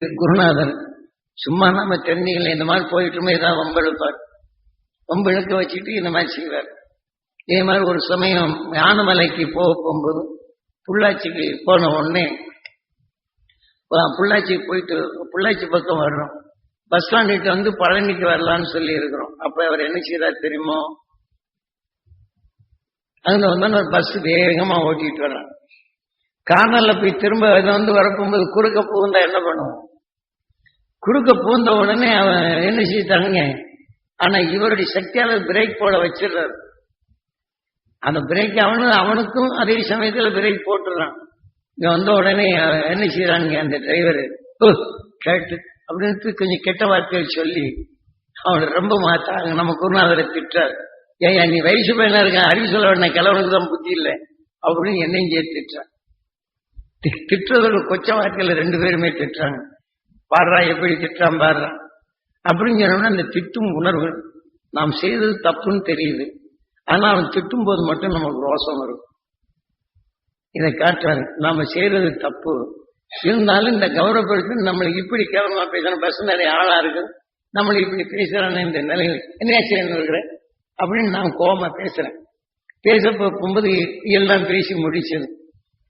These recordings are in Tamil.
குருநாதர் சும்மா நாம தெரிஞ்சுக்கல, இந்த மாதிரி போயிட்டுமே ஏதாவது வம்பெழுப்பார். வம்பெழுக்க வச்சுட்டு இந்த மாதிரி செய்வார். இதே மாதிரி ஒரு சமயம் யானமலைக்கு போகும்போது பொள்ளாச்சிக்கு போன உடனே பொள்ளாச்சிக்கு போயிட்டு பொள்ளாச்சி பக்கம் வர்றோம். பஸ் ஸ்டாண்டுக்கு வந்து பழனிக்கு வரலான்னு சொல்லி இருக்கிறோம். அப்ப அவர் என்ன செய்தார் தெரியுமோ, அதுல வந்து ஒரு பஸ் வேகமா ஓட்டிட்டு வர்றான். கார்னர்ல போய் திரும்ப வந்து வரப்போகும்போது குறுக்க பூந்தா என்ன பண்ணுவோம்? குறுக்க பூந்த உடனே அவன் என்ன செய்தாங்க, ஆனா இவருடைய சக்தியால பிரேக் போட வச்சிடுறாரு. அந்த பிரேக் அவனுக்கும் அதே சமயத்துல பிரேக் போட்டுறான். இங்க வந்த உடனே என்ன செய்யறாங்க, அந்த டிரைவர் கேட்டு அப்படின்னு கொஞ்சம் கெட்ட வார்த்தைகள் சொல்லி அவனை ரொம்ப மாத்தாங்க. நம்ம குருநாதரை திட்டார். ஏன் நீ வயசு பையனா இருக்க, அறிவு சொல்ல வேண்டாம், கிழவனுக்கு தான் புத்தி இல்லை அப்படின்னு என்னையும் சேர்த்து திட்டான். திட்டுறதோட கொச்ச வார்த்தையில ரெண்டு பேருமே திட்டுறாங்க. பாடுறா எப்படி திட்டுறான் பாடுறான் அப்படின்னு சொன்னோம்னா அந்த திட்டும் உணர்வு நாம் செய்தது தப்புன்னு தெரியுது. ஆனா அவன் திட்டும் போது மட்டும் நமக்கு ரோசம் வரும். இதை காட்டுறாரு, நாம செய்யறது தப்பு இருந்தாலும் இந்த கௌரவப்படுத்தி நம்மளுக்கு இப்படி கேவலமா பேசணும். பஸ் நிறைய ஆளா இருக்கு, நம்மளுக்கு இப்படி பேசுறான்னு இந்த நிலையில் என்ன செய்யணும் அப்படின்னு நான் கோபமா பேசுறேன். பேச போகும்போது எல்லாம் பேசி முடிச்சது.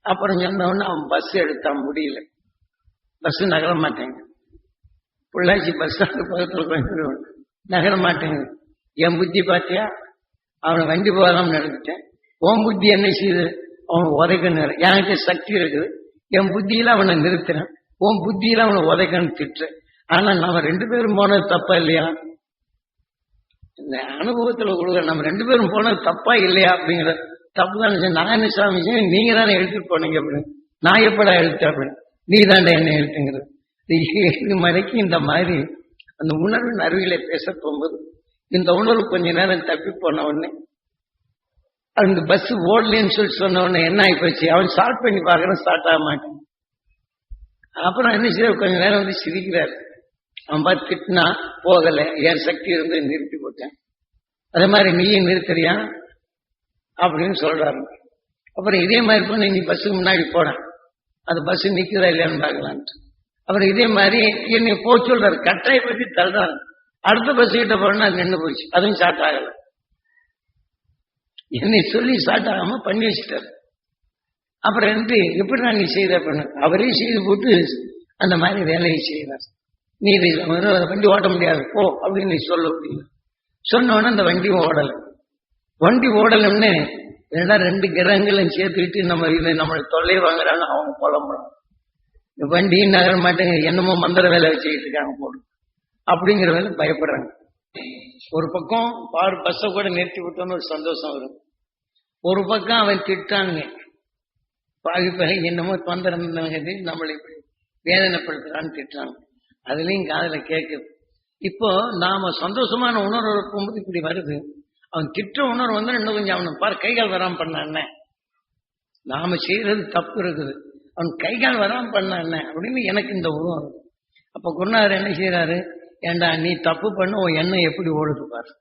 அப்புறம் சொன்னவொன்னு அவன் பஸ் எடுத்தான், முடியல, பஸ் நகர மாட்டேங்க. பொள்ளாச்சி பஸ் ஸ்டாண்டு பக்கத்துல கொஞ்சம் நகர மாட்டேங்குது. என் புத்தி பாத்தியா, அவனை வண்டி போகாம நடந்துட்டேன். உன் புத்தி என்ன செய்யுது, அவனை உதைக்கணும். எனக்கு சக்தி இருக்குது, என் புத்தியில அவனை நிறுத்தினேன், உன் புத்தியில அவனை உதைக்கணும் திட்டுறேன். ஆனா நம்ம ரெண்டு பேரும் போனது தப்பா இல்லையா? இந்த அனுபவத்துல கொடுக்குற நம்ம ரெண்டு பேரும் போனது தப்பா இல்லையா அப்படிங்கிற தப்பு தான். நான் என்ன சாமி நீங்க தானே எடுத்துட்டு போனீங்க அப்படின்னு. நான் எப்படா எடுத்தேன் அப்படின்னு, நீ தாண்டா என்ன எடுத்துங்கிறது. இது மாதிரிக்கு இந்த மாதிரி அந்த உணர்வின் அருவிகளை பேச போகும்போது இந்த உணர்வு கொஞ்ச நேரம் தப்பி போன உடனே அந்த பஸ் ஓடலன்னு சொல்லி சொன்ன உடனே என்ன ஆகி போச்சு, அவன் ஸ்டார்ட் பண்ணி பார்க்கறேன், ஸ்டார்ட் ஆக மாட்டேன். அப்புறம் என்ன செய்ய கொஞ்ச நேரம் வந்து சிரிக்கிறாரு. அவன் பார்த்து திட்டினா போகலை, என் சக்தி இருந்து நிறுத்தி போட்டேன். அதே மாதிரி நீயும் நிறுத்துறியா அப்படின்னு சொல்றாரு. அப்புறம் இதே மாதிரி பண்ண நீ பஸ்ஸுக்கு முன்னாடி போன, அந்த பஸ் நிக்குதா இல்லையான்னு பார்க்கலான்ட்டு. அப்புறம் இதே மாதிரி என்னை போ சொல்றாரு, கட்டாய பற்றி தள்ளுறாரு. அடுத்த பஸ் கிட்ட போனா அது நின்று போச்சு, அதுவும் ஸ்டார்ட் ஆகல. என்னை சொல்லி ஸ்டார்ட் ஆகாம பண்ணி வச்சுட்டாரு. அப்புறம் எப்படி நான் நீ செய்த பண்ண, அவரே செய்து போட்டு அந்த மாதிரி வேலையை செய்வார். நீ வண்டி ஓட்ட முடியாது போ அப்படின்னு நீ சொல்ல முடியல. சொன்ன உடனே அந்த வண்டி ஓடலை. வண்டி ஓடலன்னு ரெண்டு கிரகங்களும் சேர்த்துக்கிட்டு நம்மளை தொல்லை வாங்குறாங்க. அவங்க புலம்புறாங்க, வண்டியும் நகர மாட்டேங்க, என்னமோ மந்திர வேலை வச்சுக்கிட்டு இருக்காங்க போடும் அப்படிங்கிற வேலை பயப்படுறாங்க. ஒரு பக்கம் பாரு பஸ்ஸை கூட நிறுத்தி விட்டோன்னு ஒரு சந்தோஷம் வரும். ஒரு பக்கம் அவன் திட்டானுங்க, பாதிப்பகை என்னமோ தொந்தரம் நம்மளை இப்படி வேதனைப்படுத்துறான்னு திட்டாங்க. அதுலயும் காதல கேட்குது. இப்போ நாம சந்தோஷமான உணர்வு இருக்கும்போது இப்படி வருது. அவன் திட்ட உணர்வு வந்து இன்னும் கொஞ்சம் அவனை பாரு கைகால் வராம பண்ண, நாம செய்யறது தப்பு இருக்குது, அவன் கைகால் வராம பண்ண அப்படின்னு எனக்கு இந்த உருவம். அப்ப குருநாதர் என்ன செய்யறாரு, ஏண்டா நீ தப்பு பண்ண உன் எண்ணம் எப்படி ஓடுது பாரு.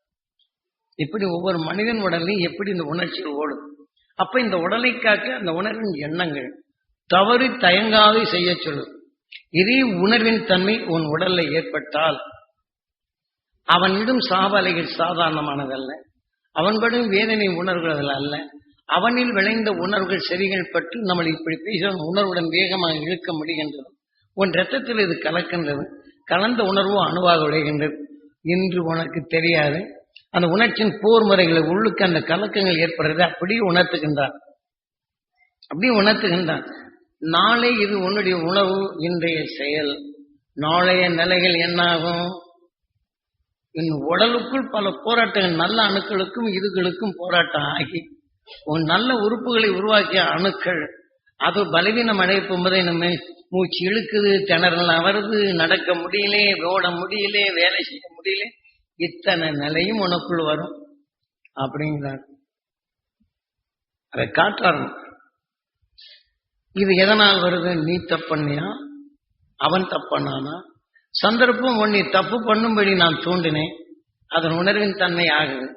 இப்படி ஒவ்வொரு மனிதன் உடலையும் எப்படி இந்த உணர்ச்சிகள் ஓடுது. அப்ப இந்த உடலை காக்க அந்த உணர்வின் எண்ணங்கள் தவறு தயங்காது செய்ய சொல்லுது. இதே உணர்வின் தன்மை உன் உடல்ல ஏற்பட்டால் அவனிடம் சாவலைகள் சாதாரணமானதல்ல, அவன்படும் வேதனை உணர்வுகள் அல்ல, அவனில் விளைந்த உணர்வுகள் செறிகள் பட்டு நம்மளை இப்படி பேச உணர்வுடன் வேகமாக இழுக்க முடிகின்றது. உன் ரத்தத்தில் இது கலக்கின்றது, கலந்த உணர்வு அணுவாக விளைகின்றது. இன்று உனக்கு தெரியாது அந்த உணர்ச்சியின் போர் முறைகளை உள்ளுக்கு அந்த கலக்கங்கள் ஏற்படுறது அப்படியே உணர்த்துகின்றான். நாளை இது உன்னுடைய உணவு, இன்றைய செயல், நாளைய நிலைகள் என்னாகும். என் உடலுக்குள் பல போராட்டங்கள், நல்ல அணுக்களுக்கும் இதுகளுக்கும் போராட்டம் ஆகி உன் நல்ல உறுப்புகளை உருவாக்கிய அணுக்கள் அது பலவீனம் அடைய போகும்போதே நம்ம மூச்சு இழுக்குது, திணறலாம் வருது, நடக்க முடியல, ஓட முடியல, வேலை செய்ய முடியல, இத்தனை நிலையும் உனக்குள் வரும் அப்படிங்கிறார். அதை காட்டுறாரு. இது எதனால் வருது, நீ தப்பண்ணியா அவன் தப்பண்ணானா, சந்தர்ப்பம் ஒன்றை தப்பு பண்ணும்படி நான் தூண்டினேன், அதன் உணர்வின் தன்மை ஆகுது.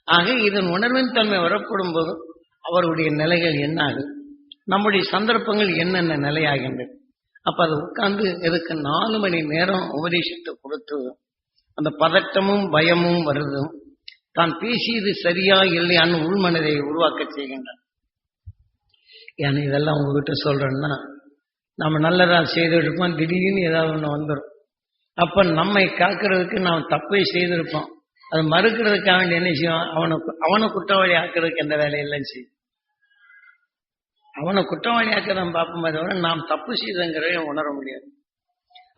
ஆக இதன் உணர்வின் தன்மை வரப்படும் போது அவருடைய நிலைகள் என்ன ஆகுது, நம்முடைய சந்தர்ப்பங்கள் என்னென்ன நிலையாகின்றது. அப்ப அது உட்கார்ந்து எதுக்கு 4 மணி நேரம் உபதேசத்தை கொடுத்து அந்த பதட்டமும் பயமும் வருது, தான் பேசியது சரியா இல்லையான்னு உள்மனதை உருவாக்க செய்கின்றான். ஏன்னா இதெல்லாம் உங்ககிட்ட சொல்றேன்னா, நம்ம நல்லதா செய்திருப்போம், திடீர்னு ஏதாவது ஒண்ணு வந்துடும். அப்ப நம்மை காக்கிறதுக்கு நாம் தப்பை செய்திருப்போம், அதை மறுக்கிறதுக்காக வேண்டிய என்ன செய்வோம், அவனை குற்றவாளி ஆக்கிறதுக்கு எந்த வேலையெல்லாம் செய்யும். அவனை குற்றவாளி ஆக்க நாம் பார்ப்போமே தவிர நாம் தப்பு செய்தங்கிறத உணர முடியாது.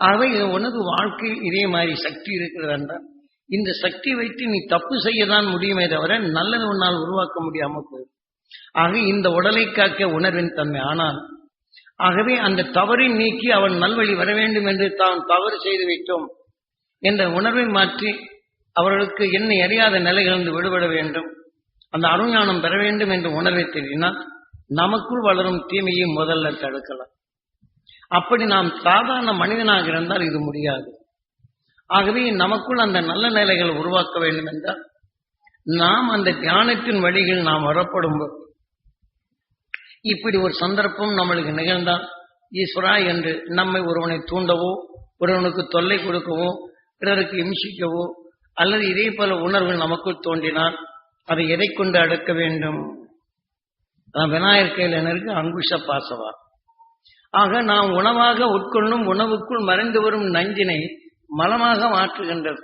ஆகவே இது உனது வாழ்க்கையில் இதே மாதிரி சக்தி இருக்கிறது என்றால், இந்த சக்தி வைத்து நீ தப்பு செய்யதான் முடியுமே தவிர நல்லது உன்னால் உருவாக்க முடியாம போயிடும். ஆக இந்த உடலை காக்க உணர்வின் தன்மை. ஆனால் ஆகவே அந்த தவறை நீக்கி அவன் நல்வழி வர வேண்டும் என்று தான் தவறு செய்து வைத்தோம் என்ற உணர்வை மாற்றி அவர்களுக்கு என்னை அறியாத நிலைகளிலிருந்து விடுபட வேண்டும், அந்த அருஞானம் பெற வேண்டும் என்ற உணர்வை தெரிவினால் நமக்குள் வளரும் தீமையை முதல்ல தடுக்கலாம். அப்படி நாம் சாதாரண மனிதனாக இருந்தால் இது முடியாது. ஆகவே நமக்குள் அந்த நல்ல நிலைகளை உருவாக்க வேண்டும் என்றால் நாம் அந்த தியானத்தின் வழிகள் நாம் வரப்படும் இப்படி ஒரு சந்தர்ப்பம் நம்மளுக்கு நிகழ்ந்தால் ஈஸ்வரா என்று நம்மை ஒருவனை தூண்டவோ, ஒருவனுக்கு தொல்லை கொடுக்கவோ, பிறருக்கு இம்சிக்கவோ அல்லது இதே போல உணர்வுகள் நமக்குள் தோன்றினால் அதை எதை கொண்டு அடக்க வேண்டும்? விநாயகர் கையில் இருக்கு அங்குஷ பாசவா. ஆக நாம் உணவாக உட்கொள்ளும் உணவுக்குள் மறைந்து வரும் நஞ்சினை மலமாக மாற்றுகின்றது.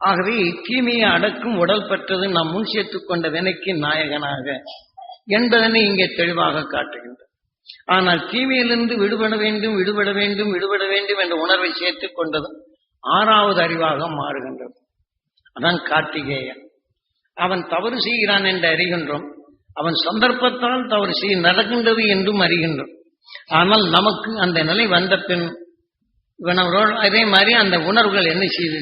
ஆகவே தீமையை அடக்கும் உடல் பெற்றது நாம் முன் சேர்த்துக் கொண்ட வினைக்கு நாயகனாக என்பதனை இங்கே தெளிவாக காட்டுகின்றது. ஆனால் தீமையிலிருந்து விடுபட வேண்டும் விடுபட வேண்டும் விடுபட வேண்டும் என்ற உணர்வை சேர்த்துக் கொண்டது 6வது அறிவாக மாறுகின்றது. அதான் கார்த்திகேயன். அவன் தவறு செய்கிறான் என்று அறிகின்றோம், அவன் சந்தர்ப்பத்தால் தவறு செய்ய நடக்கின்றது என்றும் அறிகின்றோம். ஆனால் நமக்கு அந்த நிலை வந்த பின் அதே மாதிரி அந்த உணர்வுகள் என்ன செய்து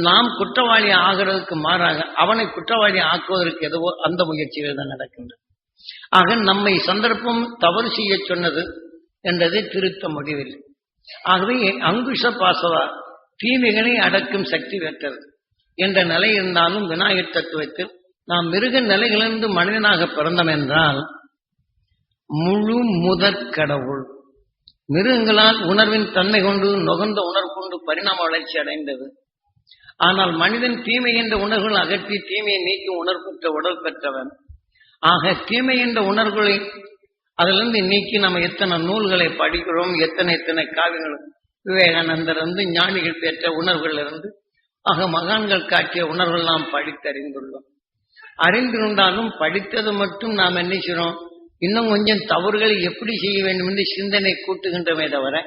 நாம் குற்றவாளி ஆகிறதுக்கு மாறாக அவனை குற்றவாளி ஆக்குவதற்கு எதுவோ அந்த முயற்சிகள் தான் நடக்கின்றது. ஆக நம்மை சந்தர்ப்பம் தவறு செய்ய சொன்னது என்றதை திருத்த முடியவில்லை. ஆகவே அங்குஷ பாசவா தீமைகளை அடக்கும் சக்தி பெற்றது என்ற நிலை இருந்தாலும் விநாயகர் தத்துவத்தில் நாம் மிருக நிலைகளிலிருந்து மனிதனாக பிறந்தோம் என்றால் முழு முதற் கடவுள். மிருகங்களால் உணர்வின் தன்மை கொண்டு நுகர்ந்த உணர்வு கொண்டு பரிணாம வளர்ச்சி அடைந்தது. ஆனால் மனிதன் தீமை என்ற உணர்வுகள் அகற்றி தீமையை நீக்கி உணர்வு பெற்ற உடல் பெற்றவன். ஆக தீமை என்ற உணர்வுகளை அதிலிருந்து நீக்கி நம்ம எத்தனை நூல்களை படிக்கிறோம், எத்தனை காவியங்கள் விவேகானந்தர் இருந்து ஞானிகள் பெற்ற உணர்வுகள் இருந்து ஆக மகான்கள் காட்டிய உணர்வுகள் நாம் படித்தறிந்துள்ளோம். அறிந்திருந்தாலும் படித்தது மட்டும் நாம் என்ன செய்கிறோம், இன்னும் கொஞ்சம் தவறுகளை எப்படி செய்ய வேண்டும் என்று சிந்தனை கூட்டுகின்றமே தவிர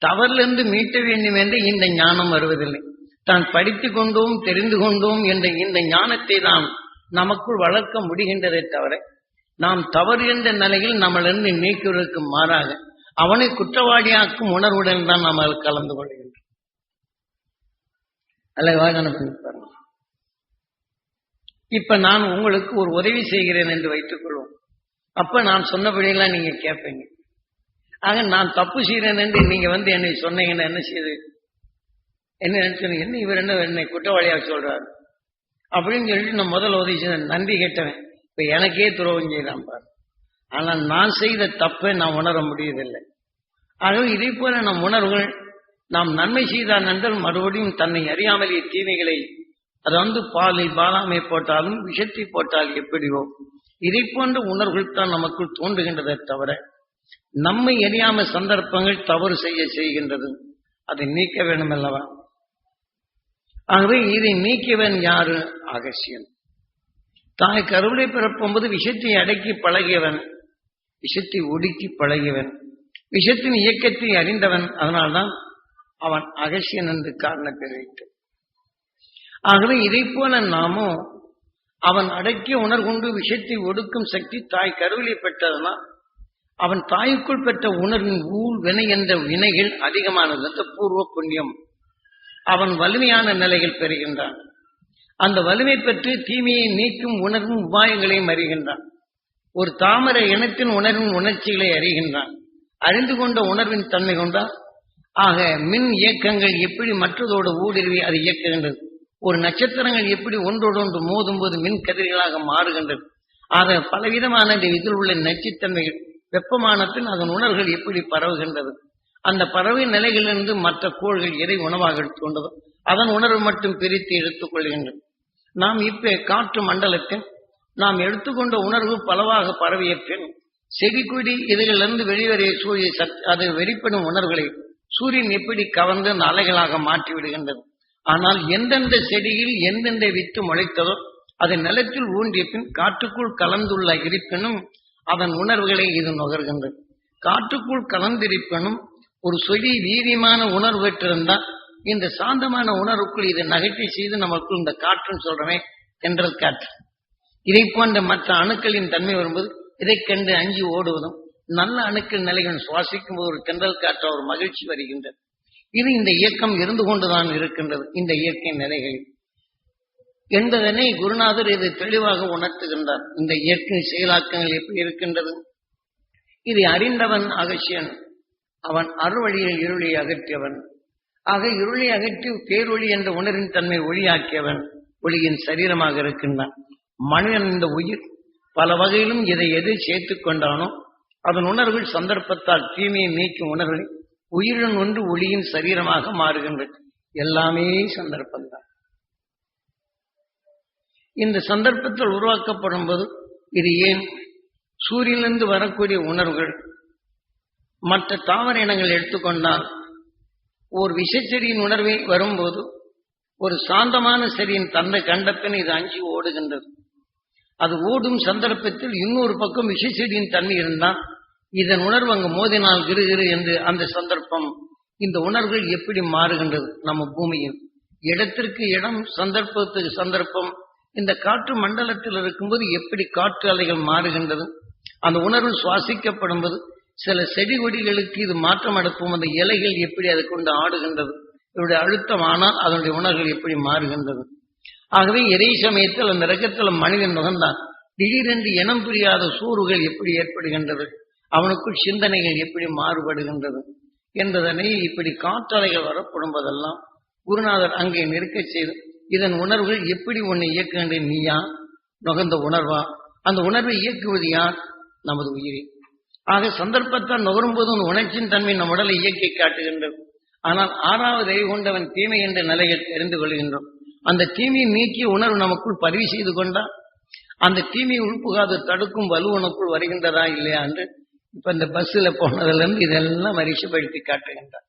தவறிலிருந்து மீட்ட வேண்டும் என்று இந்த ஞானம் வருவதில்லை. தான் படித்து கொண்டோம் தெரிந்து கொண்டோம் என்ற இந்த ஞானத்தை தான் நமக்குள் வளர்க்க முடிகின்றதை தவிர நாம் தவறு என்ற நிலையில் நம்மளிருந்து நீக்குவதற்கு மாறாக அவனை குற்றவாளியாக்கும் உணர்வுடன் தான் நாம் கலந்து கொள்கின்றோம். அல்ல, இப்ப நான் உங்களுக்கு ஒரு உதவி செய்கிறேன் என்று வைத்துக் கொள்வோம். அப்ப நான் சொன்னபடியெல்லாம் நீங்க கேட்பீங்க. ஆக நான் தப்பு செய்கிறேன் என்று நீங்க என்னை சொன்னீங்கன்னா என்ன செய்யுது, என்ன நினைச்சு என்ன இவர் என்னை குற்றவாளியாக சொல்றாரு அப்படின்னு சொல்லிட்டு நான் முதல் உதவி செய்த நன்றி கேட்டவன் இப்ப எனக்கே துரோகம் செய்யலாம் பாரு. ஆனால் நான் செய்த தப்பை நான் உணர முடியவில்லை. ஆகவே இதே போல நம் உணர்வுகள் நாம் நன்மை செய்தான் என்றால் மறுபடியும் தன்னை அறியாமலேயே தீமைகளை அது பாலில் பாலாமை போட்டாலும் விஷத்தை போட்டால் எப்படியோ இதை போன்ற உணர்வுகள் தான் நமக்குள் தோன்றுகின்றதை தவிர நம்மை அறியாம சந்தர்ப்பங்கள் தவறு செய்கின்றது. அதை நீக்க வேண்டும் அல்லவா? ஆகவே இதை நீக்கியவன் யாரு? அகசியன். தாய் கருவிலை பிறப்பும்போது விஷத்தை அடக்கி பழகியவன், விஷத்தை ஒடுக்கி பழகியவன், விஷத்தின் இயக்கத்தை அறிந்தவன். அதனால்தான் அவன் அகசியன் என்று காரணத்தை வைத்து. ஆகவே இதை போல நாமும் அவன் அடக்கிய உணர்கொண்டு விஷயத்தை ஒடுக்கும் சக்தி தாய் கருவிலை பெற்றதுனா அவன் தாய்க்குள் பெற்ற உணர்வின் ஊழ் வினை என்ற வினைகள் அதிகமானது. அந்த பூர்வ புண்ணியம் அவன் வலிமையான நிலைகள் பெறுகின்றான். அந்த வலிமை பெற்று தீமையை நீக்கும் உணர்வும் உபாயங்களையும் அறிகின்றான். ஒரு தாமரை இனத்தின் உணர்வின் உணர்ச்சிகளை அறிகின்றான். அறிந்து கொண்ட உணர்வின் தன்மை கொண்டால் ஆக மின் இயக்கங்கள் எப்படி மற்றதோடு ஊடுருவி அது இயக்குகின்றது. ஒரு நட்சத்திரங்கள் எப்படி ஒன்றோடு ஒன்று மோதும் போது மின் கதிர்களாக மாறுகின்றது. ஆக பலவிதமான இதில் உள்ள நச்சுத்தன்மைகள் வெப்பமானத்தில் அதன் உணர்வுகள் எப்படி பரவுகின்றது. அந்த பறவை நிலைகளிலிருந்து மற்ற கோள்கள் எதை உணவாக எடுத்துக்கொண்டதோ அதன் உணர்வு மட்டும் பிரித்து எடுத்துக் கொள்கின்றது. நாம் இப்ப காற்று மண்டலத்தில் நாம் எடுத்துக்கொண்ட உணர்வு பலவாக பரவிய பின் செடி கொடி இதிலிருந்து வெளிவரைய சூரிய அது வெளிப்படும் உணர்வுகளை சூரியன் எப்படி கவர்ந்து அந்த அலைகளாக மாற்றி விடுகின்றது. ஆனால் எந்தெந்த செடியில் எந்தெந்த வித்து முளைத்ததோ அதை நிலத்தில் ஊன்றிய பின் காற்றுக்குள் கலந்துள்ள இருப்பினும் அதன் உணர்வுகளை இது நுகர்கின்றது. காற்றுக்குள் கலந்திருப்பினும் ஒரு செடி வீரியமான உணர்வு பெற்றிருந்தால் இந்த சாந்தமான உணர்வுக்குள் இதை நகைச்சி செய்து நமக்குள் இந்த காற்றுன்னு சொல்றமே தென்றல் காற்று. இதை போன்ற மற்ற அணுக்களின் தன்மை வரும்போது இதை கண்டு அஞ்சி ஓடுவதும் நல்ல அணுக்கள் நிலைகள் சுவாசிக்கும் போது ஒரு தென்றல் காற்று ஒரு மகிழ்ச்சி வருகின்றது. இது இந்த இயக்கம் இருந்து கொண்டுதான் இருக்கின்றது இந்த இயற்கை நிலைகளில் என்பதனை குருநாதர் இதை தெளிவாக உணர்த்துகின்றார். இந்த இயற்கை செயலாக்கங்கள் எப்படி இருக்கின்றது இதை அறிந்தவன் அகசியன். அவன் அருள்வழியில் இருளை அகற்றியவன். ஆக இருளை அகற்றி பேரொளி என்ற உணர்வின் தன்மை ஒளியாக்கியவன் ஒளியின் சரீரமாக இருக்கின்றான். மனிதன் இந்த உயிர் பல வகையிலும் இதை எது சேர்த்துக் கொண்டானோ அதன் உணர்வில் சந்தர்ப்பத்தால் தீமையை நீக்கும் உணர்வில் உயிருடன் ஒன்று ஒளியின் சரீரமாக மாறுகின்றது. எல்லாமே சந்தர்ப்பம்தான். இந்த சந்தர்ப்பத்தில் உருவாக்கப்படும் போது இது ஏன் சூரியனிலிருந்து வரக்கூடிய உணர்வுகள் மற்ற தாவர இனங்கள் எடுத்துக்கொண்டால் ஒரு விஷச்செடியின் உணர்வை வரும்போது ஒரு சாந்தமான செடியின் தந்தை கண்டப்பின் இது அஞ்சி ஓடுகின்றது. அது ஓடும் சந்தர்ப்பத்தில் இன்னொரு பக்கம் விஷச்செடியின் தன்மை இருந்தால் இதன் உணர்வு அங்கு மோதினால் கிருகிரு என்று அந்த சந்தர்ப்பம் இந்த உணர்வுகள் எப்படி மாறுகின்றது. நம்ம பூமியில் இடத்திற்கு இடம் சந்தர்ப்பத்துக்கு சந்தர்ப்பம் இந்த காற்று மண்டலத்தில் இருக்கும்போது எப்படி காற்று அலைகள் மாறுகின்றது. அந்த உணர்வு சுவாசிக்கப்படும் போது சில செடி கொடிகளுக்கு இது மாற்றம் அனுப்பும். அந்த இலைகள் எப்படி அதை கொண்டு ஆடுகின்றது. இதனுடைய அழுத்தம் ஆனால் அதனுடைய உணர்வுகள் எப்படி மாறுகின்றது. ஆகவே இறை சமயத்தில் அந்த ரகத்தில் மனிதன் நுகர்ந்தான் திடீரென்று இனம் புரியாத சூறுகள் எப்படி ஏற்படுகின்றது, அவனுக்குள் சிந்தனைகள் எப்படி மாறுபடுகின்றது என்பதனை இப்படி காற்றலைகள் வரப்படும் போதெல்லாம் குருநாதர் அங்கே நிற்க செய்து இதன் உணர்வுகள் எப்படி உன்னை இயக்குகின்ற நீயா நுகர்ந்த உணர்வா, அந்த உணர்வை இயக்குவது யார் நமது உயிரை. ஆக சந்தர்ப்பத்தால் நுகரும்போது உன் உணர்ச்சியின் தன்மை நம் உடலை இயக்கி காட்டுகின்றது. ஆனால் ஆறாவது அறிவு கொண்டவன் தீமை என்ற நிலையில் தெரிந்து கொள்கின்றோம். அந்த தீமையை நீக்கிய உணர்வு நமக்குள் பதிவு செய்து கொண்டால் அந்த தீமையை உள்புகாது தடுக்கும் வலு உனக்குள் வருகின்றதா இல்லையா என்று இப்ப இந்த பஸ்ல போனதுல இருந்து இதெல்லாம் வரிசைப்படுத்தி காட்டுகின்றார்.